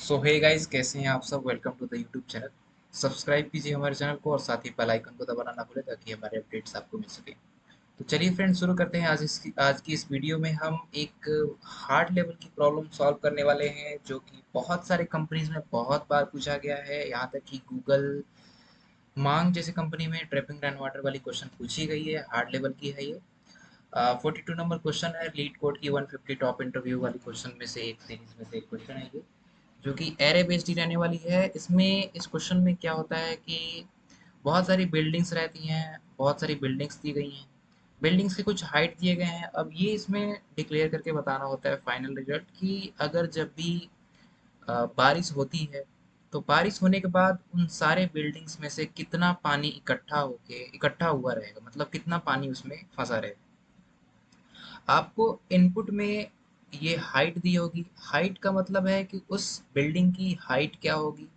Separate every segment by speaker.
Speaker 1: सो hey guys, कैसे हैं आप सब। Welcome to the YouTube channel. Subscribe कीजिए हमारे चैनल को और साथ ही बेल आइकन को दबाना ना भूलें ताकि हमारे अपडेट्स आपको मिल सके। तो चलिए फ्रेंड्स, शुरू करते हैं। आज की इस वीडियो में हम एक हार्ड लेवल की प्रॉब्लम सॉल्व करने वाले हैं जो कि बहुत सारे कंपनीज में बहुत बार पूछा गया है। यहाँ तक कि गूगल मांग जैसे कंपनी में ट्रैपिंग रैन वाटर वाली क्वेश्चन पूछी गई है। हार्ड लेवल की है ये। 42 नंबर क्वेश्चन है। लीड कोड की 150 टॉप इंटरव्यू वाली क्वेश्चन में से एक सीरीज में से एक क्वेश्चन है ये, जो कि एरे बेस्ड ही रहने वाली है। इसमें इस क्वेश्चन में क्या होता है कि बहुत सारी बिल्डिंग्स रहती हैं, बहुत सारी बिल्डिंग्स दी गई हैं, बिल्डिंग्स के कुछ हाइट दिए गए हैं। अब ये इसमें डिक्लेयर करके बताना होता है फाइनल रिजल्ट कि अगर जब भी बारिश होती है तो बारिश होने के बाद उन सारे बिल्डिंग्स में से कितना पानी इकट्ठा हुआ रहेगा, मतलब कितना पानी उसमें फंसा रहेगा। आपको इनपुट में ये हाइट दी होगी। हाइट का मतलब है कि उस बिल्डिंग की हाइट क्या होगी,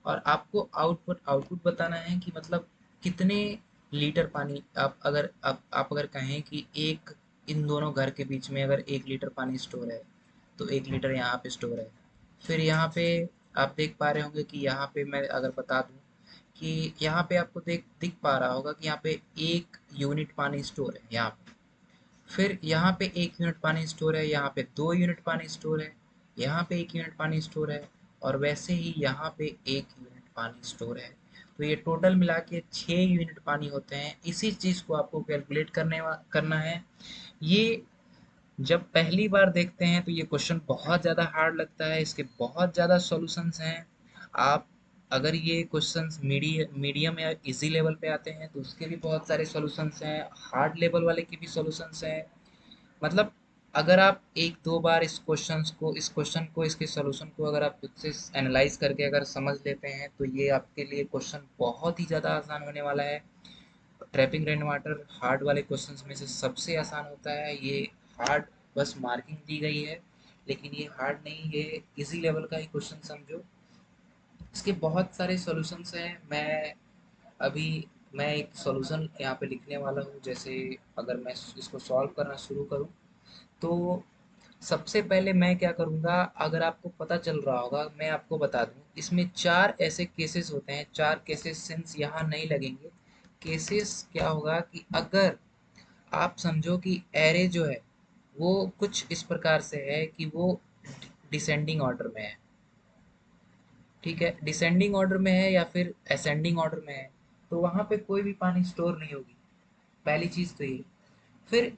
Speaker 1: और आपको आउटपुट आउटपुट बताना है कि मतलब कितने लीटर पानी। आप अगर कहें कि एक इन दोनों घर के बीच में अगर 1 लीटर पानी स्टोर है तो 1 लीटर यहाँ पे स्टोर है। फिर यहाँ पे आप देख पा रहे होंगे कि यहाँ पे मैं अगर बता दूं कि यहाँ पे आपको देख दिख पा रहा होगा कि यहाँ पे 1 यूनिट पानी स्टोर है यहाँ पे। फिर यहाँ पे 1 यूनिट पानी स्टोर है, यहाँ पे 2 यूनिट पानी स्टोर है, यहाँ पे 1 यूनिट पानी स्टोर है, और वैसे ही यहाँ पे 1 यूनिट पानी स्टोर है। तो ये टोटल मिला के 6 यूनिट पानी होते हैं। इसी चीज़ को आपको कैलकुलेट करना है। ये जब पहली बार देखते हैं तो ये क्वेश्चन बहुत ज़्यादा हार्ड लगता है, इसके बहुत ज़्यादा सॉल्यूशंस हैं। आप अगर ये क्वेश्चंस मीडियम या इजी लेवल पे आते हैं तो उसके भी बहुत सारे सॉल्यूशंस हैं, हार्ड लेवल वाले के भी सॉल्यूशंस हैं। मतलब अगर आप एक दो बार इस क्वेश्चन को इसके सॉल्यूशन को अगर आप खुद से एनालाइज करके अगर समझ लेते हैं तो ये आपके लिए क्वेश्चन बहुत ही ज़्यादा आसान होने वाला है। ट्रैपिंग रेन वाटर हार्ड वाले क्वेश्चंस में से सबसे आसान होता है ये। हार्ड बस मार्किंग दी गई है, लेकिन ये हार्ड नहीं, ये इजी लेवल का ही क्वेश्चन समझो। इसके बहुत सारे सॉल्यूशंस हैं। अभी मैं एक सॉल्यूशन यहाँ पे लिखने वाला हूँ। जैसे अगर मैं इसको सॉल्व करना शुरू करूँ तो सबसे पहले मैं क्या करूँगा, अगर आपको पता चल रहा होगा मैं आपको बता दूँ। इसमें 4 ऐसे केसेस होते हैं। 4 केसेस सिंस यहाँ नहीं लगेंगे। केसेस क्या होगा कि अगर आप समझो कि एरे जो है वो कुछ इस प्रकार से है कि वो डिसेंडिंग ऑर्डर में है। ठीक है, डिसेंडिंग ऑर्डर में है या फिर असेंडिंग ऑर्डर में है, तो वहां पे कोई भी पानी स्टोर नहीं होगी। पहली चीज तो ये। फिर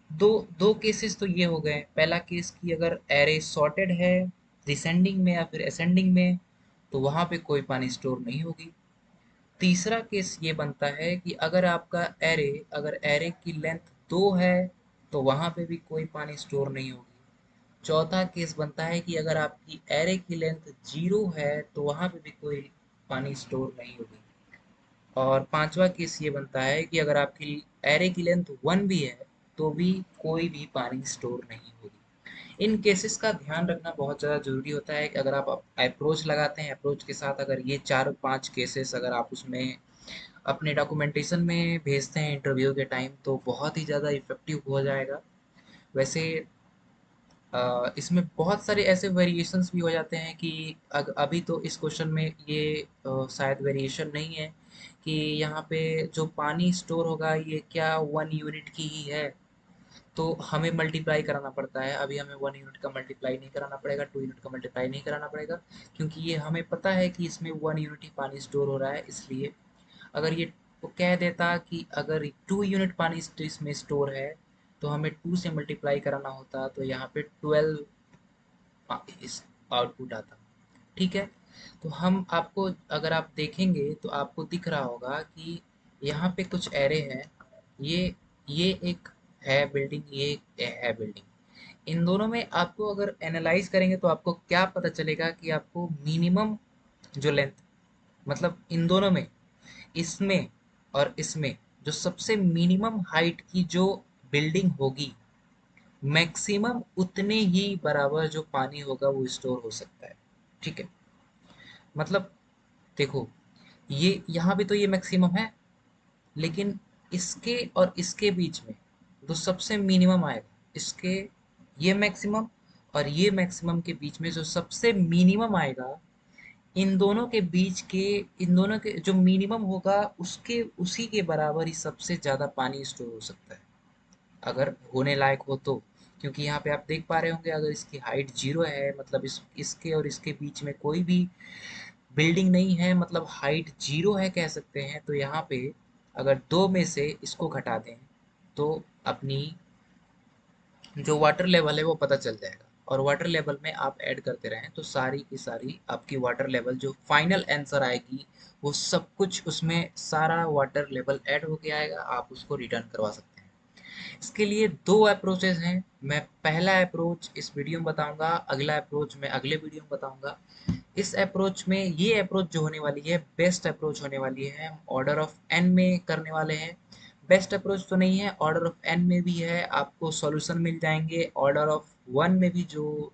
Speaker 1: दो दो केसेस तो ये हो गए। पहला केस कि अगर एरे सॉर्टेड है डिसेंडिंग में या फिर असेंडिंग में, तो वहां पे कोई पानी स्टोर नहीं होगी। तीसरा केस ये बनता है कि अगर एरे की लेंथ 2 है तो वहां पे भी कोई पानी स्टोर नहीं होगी। चौथा केस बनता है कि अगर आपकी एरे की लेंथ 0 है तो वहां पे भी कोई पानी स्टोर नहीं होगी। और पांचवा केस ये बनता है कि अगर आपकी एरे की लेंथ 1 भी है तो भी कोई भी पानी स्टोर नहीं होगी। इन केसेस का ध्यान रखना बहुत ज़्यादा ज़रूरी होता है कि अगर आप अप्रोच लगाते हैं, अप्रोच के साथ अगर ये 4-5 केसेस अगर आप उसमें अपने डॉक्यूमेंटेशन में भेजते हैं इंटरव्यू के टाइम, तो बहुत ही ज़्यादा इफेक्टिव हो जाएगा। वैसे इसमें बहुत सारे ऐसे वेरिएशंस भी हो जाते हैं कि अभी तो इस क्वेश्चन में ये शायद वेरिएशन नहीं है कि यहाँ पे जो पानी स्टोर होगा ये क्या 1 यूनिट की ही है, तो हमें मल्टीप्लाई कराना पड़ता है। अभी हमें 1 यूनिट का मल्टीप्लाई नहीं कराना पड़ेगा, 2 यूनिट का मल्टीप्लाई नहीं कराना पड़ेगा, क्योंकि ये हमें पता है कि इसमें 1 यूनिट ही पानी स्टोर हो रहा है। इसलिए अगर ये वो कह देता कि अगर 2 यूनिट पानी इसमें स्टोर है तो हमें 2 से मल्टीप्लाई कराना होता, तो यहाँ पे 12 इस आउटपुट आता। ठीक है, तो हम आपको अगर आप देखेंगे तो आपको दिख रहा होगा कि यहाँ पे कुछ एरे हैं। ये ये एक है बिल्डिंग, ये एक है बिल्डिंग। इन दोनों में आपको अगर एनालाइज करेंगे तो आपको क्या पता चलेगा कि आपको मिनिमम जो लेंथ, मतलब इन दोनों में, इसमें और इसमें, जो सबसे मिनिमम हाइट की जो बिल्डिंग होगी, मैक्सिमम उतने ही बराबर जो पानी होगा वो स्टोर हो सकता है। ठीक है, मतलब देखो, ये यहाँ भी तो ये मैक्सिमम है, लेकिन इसके और इसके बीच में जो सबसे मिनिमम आएगा, इसके ये मैक्सिमम, और ये मैक्सिमम के बीच में जो सबसे मिनिमम आएगा, इन दोनों के बीच के, इन दोनों के जो मिनिमम होगा उसके उसी के बराबर ही सबसे ज़्यादा पानी स्टोर हो सकता है, अगर होने लायक हो तो। क्योंकि यहाँ पे आप देख पा रहे होंगे, अगर इसकी हाइट 0 है, मतलब इसके और इसके बीच में कोई भी बिल्डिंग नहीं है, मतलब हाइट 0 है कह सकते हैं। तो यहाँ पे अगर दो में से इसको घटा दें तो अपनी जो वाटर लेवल है वो पता चल जाएगा। और वाटर लेवल में आप ऐड करते रहें तो सारी की सारी आपकी वाटर लेवल जो फाइनल आंसर आएगी, वो सब कुछ उसमें सारा वाटर लेवल ऐड होके आएगा, आप उसको रिटर्न करवा सकते हैं। इसके लिए दो अप्रोचेस हैं। मैं पहला अप्रोच इस वीडियो में बताऊंगा, अगला अप्रोच मैं अगले वीडियो में बताऊंगा। इस अप्रोच में, ये अप्रोच जो होने वाली है बेस्ट अप्रोच होने वाली है, हम ऑर्डर ऑफ एन में करने वाले हैं। बेस्ट अप्रोच तो नहीं है, ऑर्डर ऑफ एन में भी है, आपको सॉल्यूशन मिल जाएंगे ऑर्डर ऑफ वन में भी, जो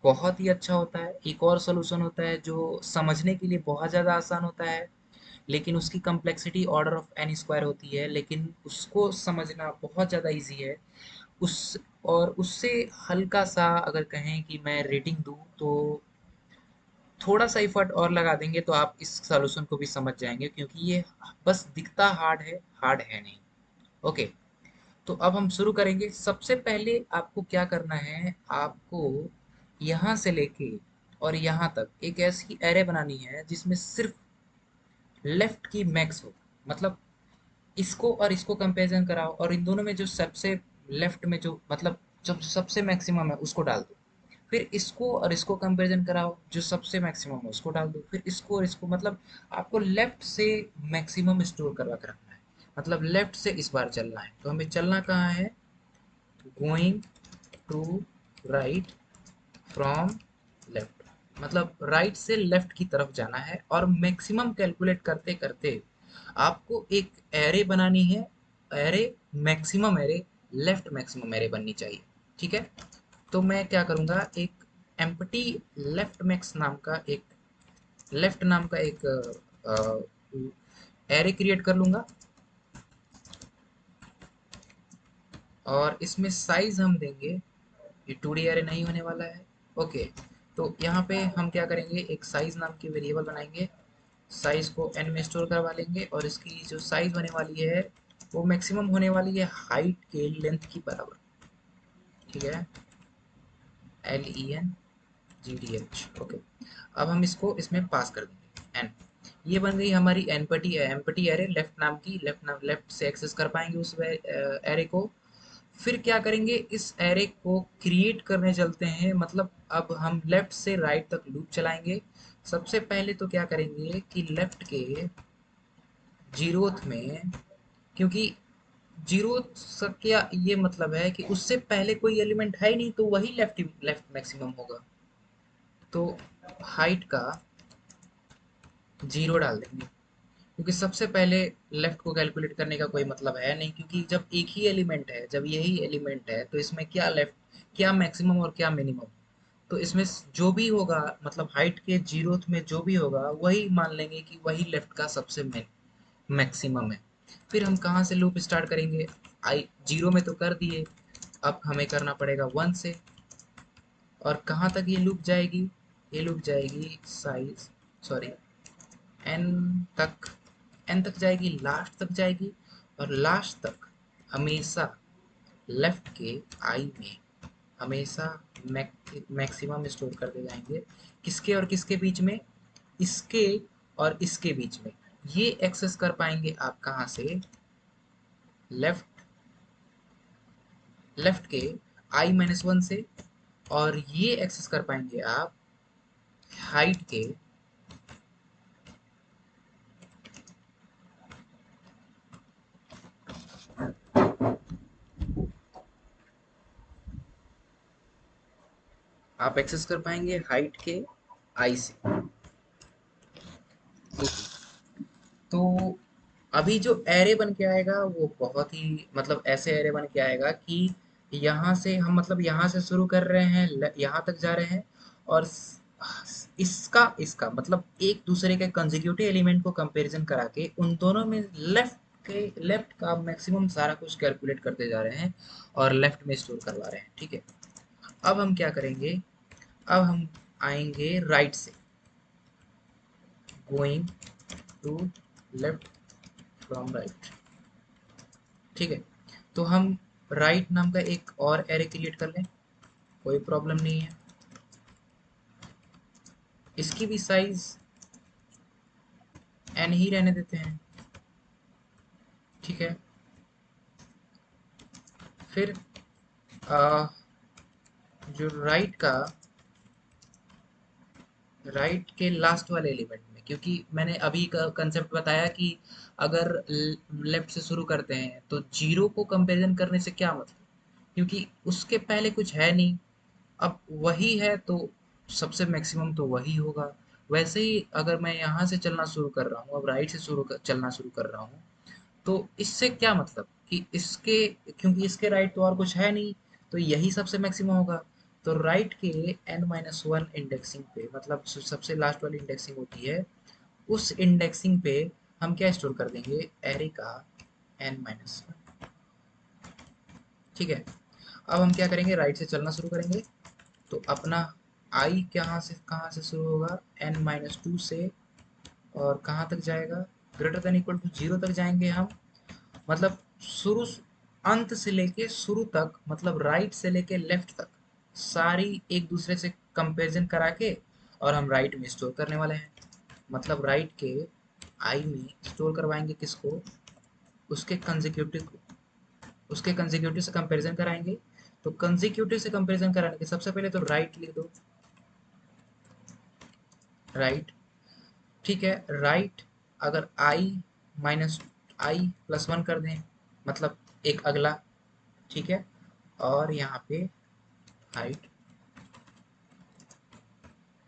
Speaker 1: बहुत ही अच्छा होता है। एक और सॉल्यूशन होता है जो समझने के लिए बहुत ज़्यादा आसान होता है, लेकिन उसकी complexity order of N square होती है, लेकिन उसको समझना बहुत ज़्यादा इजी है। उस और उससे हल्का सा अगर कहें कि मैं रेटिंग दूँ तो थोड़ा सा एफर्ट और लगा देंगे तो आप इस सॉल्यूशन को भी समझ जाएंगे, क्योंकि ये बस दिखता हार्ड है नहीं। ओके, तो अब हम शुरू करेंगे। सबसे पहले आपको क्या करना है, आपको यहाँ से लेके और यहाँ तक एक ऐसी एरे बनानी है जिसमें सिर्फ लेफ्ट की मैक्स हो। मतलब इसको और इसको कंपैरिजन कराओ और इन दोनों में जो सबसे लेफ्ट में जो, मतलब जब सबसे मैक्सिमम है उसको डाल दो। फिर इसको और इसको कंपैरिजन कराओ, जो सबसे मैक्सिमम है उसको डाल दो। फिर इसको और इसको, मतलब आपको लेफ्ट से मैक्सिमम स्टोर करवा के रखना है। मतलब लेफ्ट से इस बार चलना है, तो हमें चलना कहाँ है, going to right from left, मतलब राइट से लेफ्ट की तरफ जाना है। और मैक्सिमम कैलकुलेट करते करते आपको एक एरे बनानी है, array maximum array, left maximum array बननी चाहिए। ठीक है, तो मैं क्या करूँगा, एक एम्प्टी लेफ्ट मैक्स नाम का एक, लेफ्ट नाम का एक एरे क्रिएट कर लूँगा। और इसमें साइज हम देंगे, ये 2D एरे नहीं होने वाला है। ओके, तो यहाँ पे हम क्या करेंगे, एक साइज नाम की वेरिएबल बनाएंगे, साइज को n में स्टोर करवा लेंगे और इसकी जो साइज होने वाली है वो मैक्सिमम होने वाली है हाइट के लेंथ की बराबर। ठीक है, LENGDH। ओके, अब हम इसको इसमें पास कर देंगे n। ये बन गई हमारी एम्पटी एरे लेफ्ट नाम की, लेफ्ट से एक्सेस कर पाएंगे उस एरे को। फिर क्या करेंगे, इस एरे को क्रिएट करने चलते हैं, मतलब अब हम लेफ्ट से राइट तक लूप चलाएंगे। सबसे पहले तो क्या करेंगे कि लेफ्ट के जीरोथ में, क्योंकि जीरोथ का ये मतलब है कि उससे पहले कोई एलिमेंट है ही नहीं, तो वही लेफ्ट लेफ्ट मैक्सिमम होगा। तो हाइट का 0 डाल देंगे, क्योंकि सबसे पहले लेफ्ट को कैलकुलेट करने का कोई मतलब है नहीं, क्योंकि जब एक ही एलिमेंट है, जब यही एलिमेंट है तो इसमें क्या लेफ्ट, क्या मैक्सिमम और क्या मिनिमम। तो इसमें जो भी होगा, मतलब हाइट के जीरोथ में जो भी होगा वही मान लेंगे कि वही लेफ्ट का सबसे मैक्सिमम है। फिर हम कहाँ से लूप स्टार्ट करेंगे, आई 0 में तो कर दिए, अब हमें करना पड़ेगा 1 से। और कहाँ तक ये लूप जाएगी, ये लूप जाएगी साइज, सॉरी, एन तक, एन तक जाएगी, लास्ट तक जाएगी। और लास्ट तक हमेशा लेफ्ट के आई में हमेशा मैक्सिमम स्टोर करते जाएंगे। किसके और किसके बीच में, इसके और इसके बीच में। ये एक्सेस कर पाएंगे आप कहाँ से, लेफ्ट, लेफ्ट के i-1 से। और ये एक्सेस कर पाएंगे आप हाइट के, आप एक्सेस कर पाएंगे हाइट के आई से। तो अभी जो एरे बन के आएगा वो बहुत ही, मतलब ऐसे एरे बन के आएगा कि यहाँ से हम, मतलब यहाँ से शुरू कर रहे हैं, यहाँ तक जा रहे हैं। और इसका इसका मतलब एक दूसरे के कंसेक्यूटिव एलिमेंट को कंपैरिजन करा के उन दोनों में लेफ्ट का मैक्सिमम सारा कुछ कैलकुलेट करते जा रहे हैं और लेफ्ट में स्टोर करवा रहे हैं। ठीक है, अब हम क्या करेंगे, अब हम आएंगे राइट से, going to left from right. ठीक है, तो हम राइट नाम का एक और एरे क्रिएट कर लें, कोई प्रॉब्लम नहीं है। इसकी भी साइज एन ही रहने देते हैं। ठीक है, फिर जो राइट के लास्ट वाले एलिमेंट में, क्योंकि मैंने अभी का कंसेप्ट बताया कि अगर लेफ्ट से शुरू करते हैं तो जीरो को कंपैरिजन करने से क्या मतलब, क्योंकि उसके पहले कुछ है नहीं। अब वही है तो सबसे मैक्सिमम तो वही होगा। वैसे ही अगर मैं यहाँ से चलना शुरू कर रहा हूँ, अब राइट से चलना शुरू कर रहा हूँ, तो इससे क्या मतलब कि इसके, क्योंकि इसके राइट तो और कुछ है नहीं, तो यही सबसे मैक्सिमम होगा। तो राइट के n-1 इंडेक्सिंग पे, मतलब सबसे लास्ट वाली इंडेक्सिंग होती है, उस इंडेक्सिंग पे हम क्या स्टोर कर देंगे, एरे का n-1। ठीक है, अब हम क्या करेंगे, राइट से चलना शुरू करेंगे, तो अपना i कहाँ से शुरू होगा, n-2 से, और कहाँ तक जाएगा, ग्रेटर देन इक्वल टू 0 तक जाएंगे हम। मतलब शुरू, अंत से लेके शुरू तक, मतलब राइट से लेके लेफ्ट तक सारी एक दूसरे से कंपैरिजन करा के और हम राइट में स्टोर करने वाले हैं। मतलब राइट के आई में स्टोर करवाएंगे किसको, उसके कंसेक्यूटिव को, उसके कंसेक्यूटिव से कंपैरिजन कराएंगे। तो कंसेक्यूटिव से कंपैरिजन कराने के सबसे पहले तो राइट लिख दो, राइट। ठीक है, राइट अगर i-i+1 कर दें, मतलब एक अगला। ठीक है, और यहाँ पे हाइट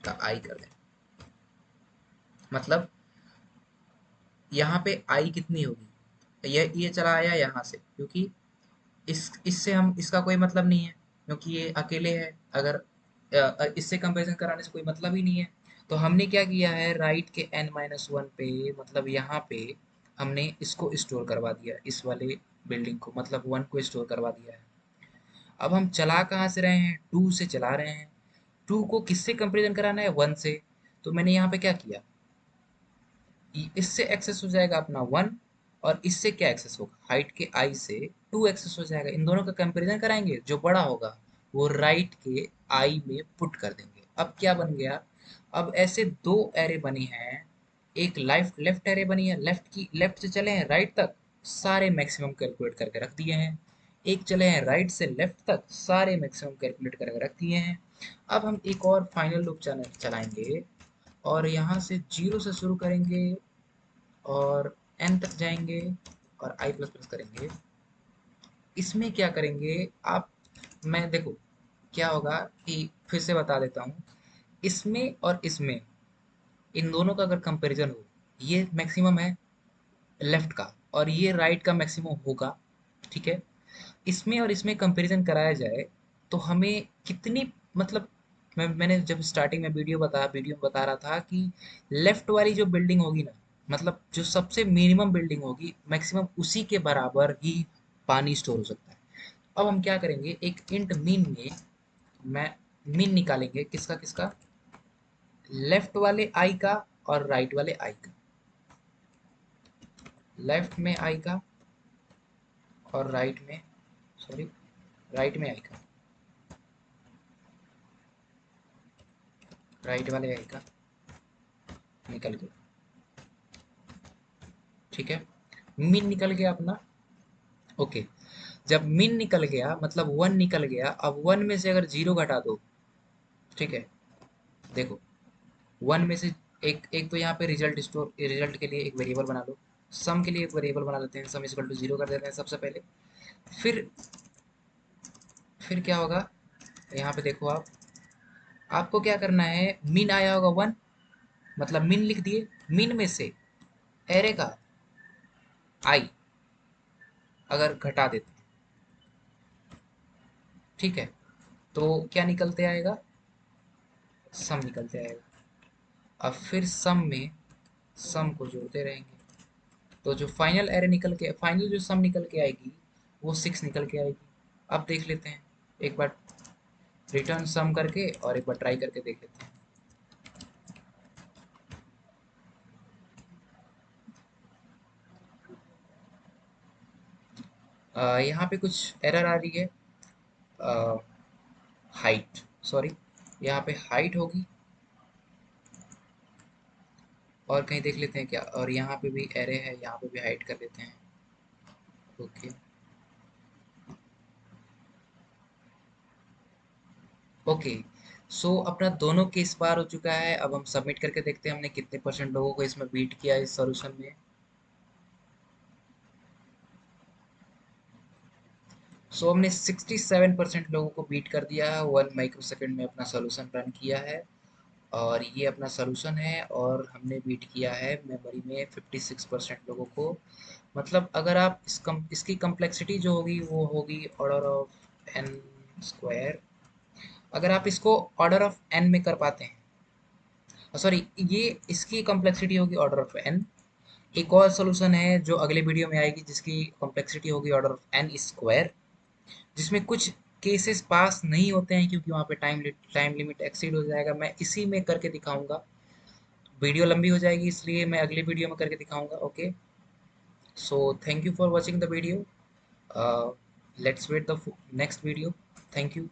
Speaker 1: का i कर दें, मतलब यहाँ पे i कितनी होगी, ये चला आया यहाँ से, क्योंकि इससे हम, इसका कोई मतलब नहीं है, क्योंकि ये अकेले है। अगर इससे कंपैरिजन कराने से कोई मतलब ही नहीं है। तो हमने क्या किया है, राइट के n-1 पे, मतलब यहाँ पे हमने इसको स्टोर करवा दिया, इस वाले बिल्डिंग को, मतलब 1 को स्टोर करवा दिया है। अब हम चला कहाँ से रहे हैं, 2 से चला रहे हैं। 2 को किससे कंपैरिजन कराना है, 1 से। तो मैंने यहाँ पे क्या किया, इससे एक्सेस हो जाएगा अपना 1, और इससे क्या एक्सेस होगा, हाइट के आई से 2 एक्सेस हो जाएगा। इन दोनों का कंपैरिजन कराएंगे, जो बड़ा होगा वो राइट के आई में पुट कर देंगे। अब क्या बन गया, अब ऐसे दो एरे बनी हैं, एक लेफ्ट लेफ्ट एरे बनी है, लेफ्ट से चले हैं राइट तक, सारे मैक्सिमम कैलकुलेट करके रख दिए हैं। एक चले हैं राइट से लेफ्ट तक, सारे मैक्सिमम कैलकुलेट करके रख दिए हैं। अब हम एक और फाइनल लूप चलाएंगे, और यहाँ से 0 से शुरू करेंगे और n तक जाएंगे और i प्लस प्लस करेंगे। इसमें क्या करेंगे आप, मैं देखो क्या होगा कि फिर से बता देता हूँ, इसमें और इसमें, इन दोनों का अगर कंपैरिजन हो, ये मैक्सिमम है लेफ्ट का और ये राइट का मैक्सिमम होगा। ठीक है, इसमें और इसमें कंपैरिजन कराया जाए तो हमें कितनी, मतलब मैंने जब स्टार्टिंग में वीडियो में बता रहा था कि लेफ्ट वाली जो बिल्डिंग होगी ना, मतलब जो सबसे मिनिमम बिल्डिंग होगी, मैक्सिमम उसी के बराबर ही पानी स्टोर हो सकता है। अब हम क्या करेंगे, एक इंट मीन में, मैं मीन निकालेंगे किसका किसका, लेफ्ट वाले आई का और राइट वाले आई का। लेफ्ट में आई का और राइट में, सॉरी, राइट में आई का, राइट वाले आई का निकल गया। ठीक है, मीन निकल गया अपना। ओके, जब मीन निकल गया मतलब 1 निकल गया, अब 1 में से अगर 0 घटा दो, ठीक है, देखो 1 में से एक एक तो यहाँ पे रिजल्ट के लिए एक वेरिएबल बना लो, सम के लिए एक वेरिएबल बना लेते हैं, सम इक्वल टू 0 कर देते हैं सबसे पहले। फिर फिर क्या होगा, यहाँ पे देखो आप, आपको क्या करना है, मीन आया होगा 1, मतलब मीन लिख दिए, मीन में से एरे का आई अगर घटा देते हैं, ठीक है, तो क्या निकलते आएगा, सम निकलते आएगा। अब फिर सम में सम को जोड़ते रहेंगे, तो जो फाइनल एरे निकल के, फाइनल जो सम निकल के आएगी वो 6 निकल के आएगी। अब देख लेते हैं एक बार, रिटर्न सम करके और एक बार ट्राई करके देख लेते हैं। यहाँ पे कुछ एरर आ रही है। हाइट, सॉरी, यहाँ पे हाइट होगी। और कहीं देख लेते हैं क्या, और यहाँ पे भी एरे है, यहाँ पे भी हाइड कर लेते हैं। Okay, okay. सो अपना दोनों केस बार हो चुका है। अब हम सबमिट करके देखते हैं हमने कितने परसेंट लोगों को इसमें बीट किया इस सॉल्यूशन में। सो हमने 67% लोगों को बीट कर दिया है। 1 माइक्रो सेकेंड में अपना सॉल्यूशन रन किया है और ये अपना सॉल्यूशन है। और हमने बीट किया है मेमोरी में 56% लोगों को। मतलब अगर आप इसकी कम्प्लेक्सिटी जो होगी वो होगी ऑर्डर ऑफ एन स्क्वायर। अगर आप इसको ऑर्डर ऑफ एन में कर पाते हैं, सॉरी, ये इसकी कॉम्प्लेक्सिटी होगी ऑर्डर ऑफ एन। एक और सॉल्यूशन है जो अगले वीडियो में आएगी जिसकी कॉम्प्लेक्सिटी होगी ऑर्डर ऑफ एन स्क्वायर, जिसमें कुछ केसेस पास नहीं होते हैं क्योंकि वहाँ पे टाइम लिमिट एक्सीड हो जाएगा। मैं इसी में करके दिखाऊंगा। वीडियो लंबी हो जाएगी इसलिए मैं अगली वीडियो में करके दिखाऊंगा। Okay, so thank you for watching the video. Let's wait the next video. Thank you.